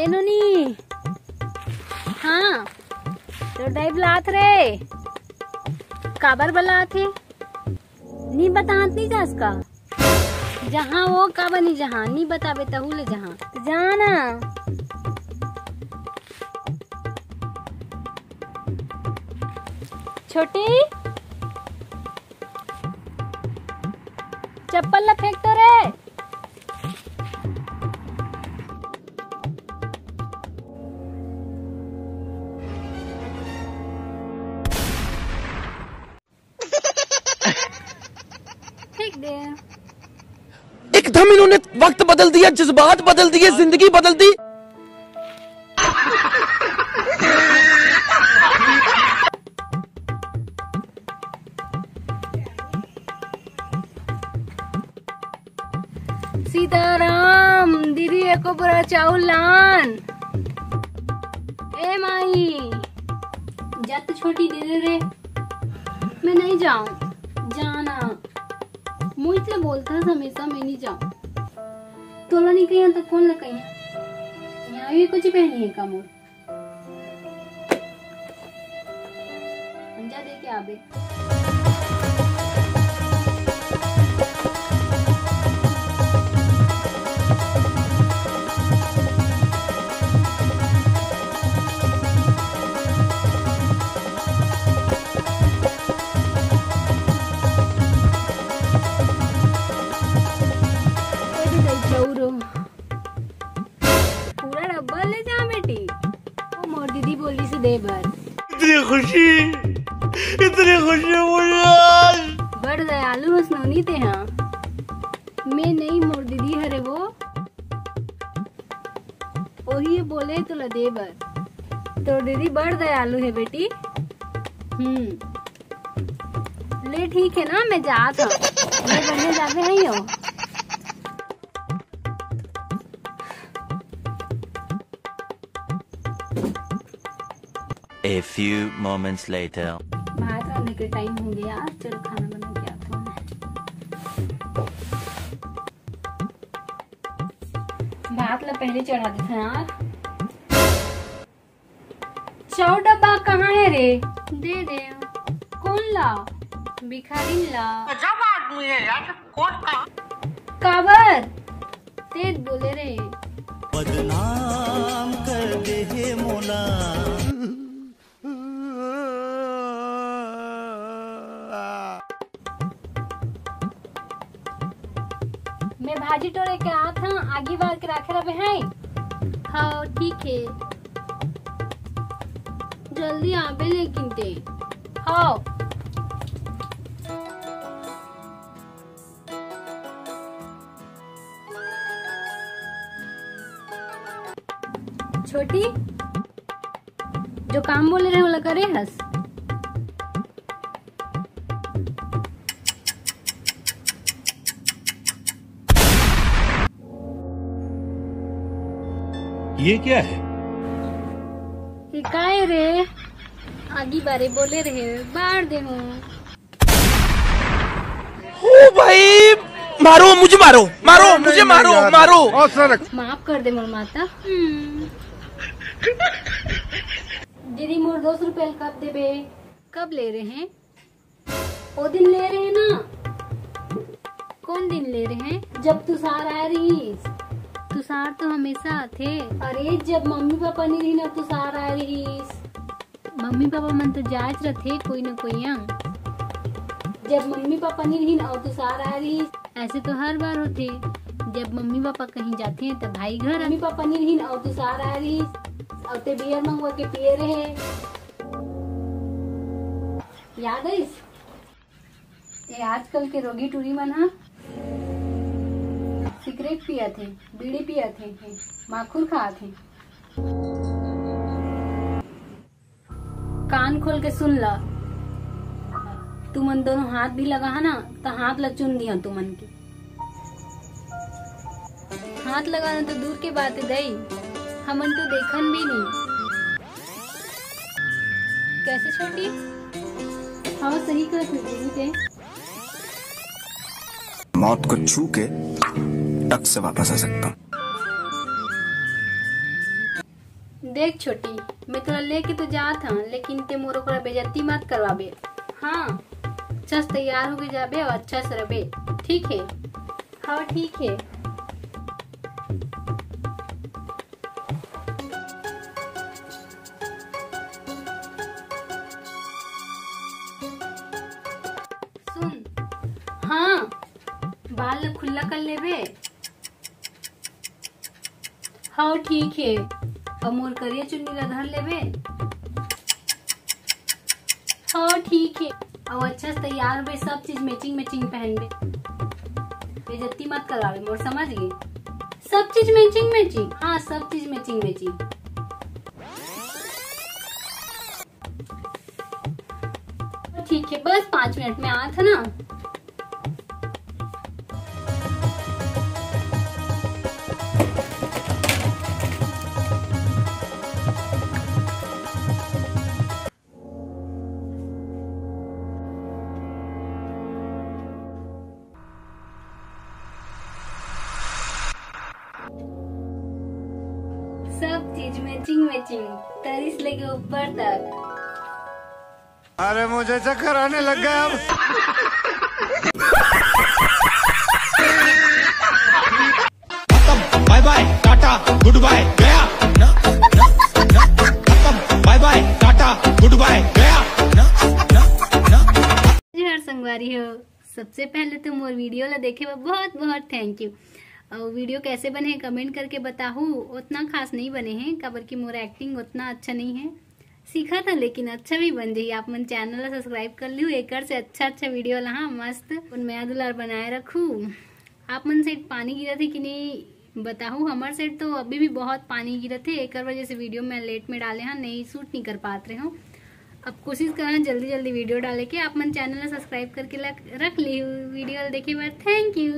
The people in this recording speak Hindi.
एनोनी हाँ तो डाइव लात रे काबर बलात है नी बतात नहीं जा इसका जहाँ वो काबर नहीं जहाँ नी बतावे तहुले जहाँ जाना छोटी चप्पल ला फेंक तो रे फेंक दे। एकदम इन्होंने वक्त बदल दिया, जज्बात बदल दिए, जिंदगी बदल दी। सीताराम दीदी एको पूरा चावल लान। ए माई जत छोटी दे रे मैं नहीं जाऊं जाना मुझसे बोलता है हमेशा मैं नहीं जाऊं तोला नहीं कहीं तो कौन लगा यहाँ भी कुछ पहनी है कमोर अंजा दे के आबे पूरा डब्बा ले जा बेटी वो मोर दीदी बोली से दे भर इतनी खुशी मुझे आज। बड़ दयालु हसनोनी थे हाँ मैं नहीं मोर दीदी हरे वो वही बोले तो ला दे भर तो दीदी बड़ दयालु है बेटी ले ठीक है ना मैं जात हूँ मैं बनने जाते हैं हो A few moments later. भात रांधने के टाइम हो गया चलो खाना बना के आता हूँ भात ला पहले चढ़ा देते हैं यार चाउ डब्बा कहाँ है रे दे दे कौन ला भिखारी ला गजब आदमी है यार कौन का काबर तेज बोले रे बदनाम कर दे हे मोला मैं भाजी टोरे के आत हूँ आगे बार के रखे रहे हैं हाँ ठीक है जल्दी आबे लेकिन ते हाँ छोटी जो काम बोले रहे वो करे हंस ये क्या है काय रे आगे बारे बोले रहे बाढ़ दे हूँ ओ भाई मारो मुझे मारो मारो मुझे मारो मारो माफ कर दे मोर माता दीदी मोर 200 रुपये कब देबे कब ले रहे हैं वो दिन ले रहे हैं ना कौन दिन ले रहे हैं जब तुषार आ रही तुषार तो हमेशा आते अरे जब मम्मी पापा नहीं रही ना तुषार आ रही मम्मी पापा मन तो जांच रहे कोई ना कोई जब मम्मी पापा नहीं रही ना और तुषार आ रही ऐसे तो हर बार होते जब मम्मी पापा कहीं जाते हैं तो भाई घर मम्मी पापा नहीं रही ना और तुषार आ रही और ते बियर मंगवा के पिए रहे याद है ये आजकल के रोगी टूरी मना सिगरेट पिया थे बीड़ी पिया थे माखूर खा थे कान खोल के सुन ला तुमन दोनों हाथ भी लगा है ना तो हाथ ला चुन दिया तुमन की हाथ लगाना तो दूर के बात है दई हमन तो देखन भी नहीं कैसे छोटी हाँ सही कर मौत को छू के टक से वापस आ सकता हूँ। देख छोटी, मैं तोरा लेके तो जात हूँ, लेकिन ते मोर ओकरा बेइज्जती मत करवाबे। हाँ, अच्छा से तैयार होके जाबे और अच्छा से रहबे, ठीक है? हाँ ठीक है। सुन, हाँ, बाल खुला कर लेबे। हाँ ठीक है। और मोर करिया चुन्नी ला धर लेबे। हाँ ठीक है। और अच्छा से तैयार होबे, सब चीज मैचिंग मैचिंग पहनबे, बेइज्जती मत करावे मोर, समझ गए? सब चीज मैचिंग मैचिंग, हाँ सब चीज मैचिंग मैचिंग। ठीक है, बस 5 मिनट में आ था ना। सब चीज मैचिंग मैचिंग, तरी से लेके ऊपर तक। अरे मुझे चक्कर आने लग गया अब। Bye bye tata good bye गया। Bye bye tata good bye गया। हर संगवारी हो, सबसे पहले तो मोर वीडियो ला देखे बहुत बहुत थैंक यू। और वीडियो कैसे बने हैं कमेंट करके बताहू। उतना खास नहीं बने हैं, काबर की मोर एक्टिंग उतना अच्छा नहीं है, सीखा था लेकिन अच्छा भी बन जाइए। आप मन चैनल ला सब्सक्राइब कर लियो, एकर से अच्छा वीडियो ला मस्त नया दुलार बनाए रखू। आप मन साइड पानी गिरत है कि नहीं बताहू। हमार साइड तो अभी भी बहुत पानी गिरत है, एकर वजह से वीडियो में लेट में डाले हैं, नहीं शूट नहीं कर पाते रहे हूँ। अब कोशिश कर रहे हैं जल्दी वीडियो डाले के। आप मन चैनल ला सब्सक्राइब करके रख ली वीडियो देखे बार। Thank you.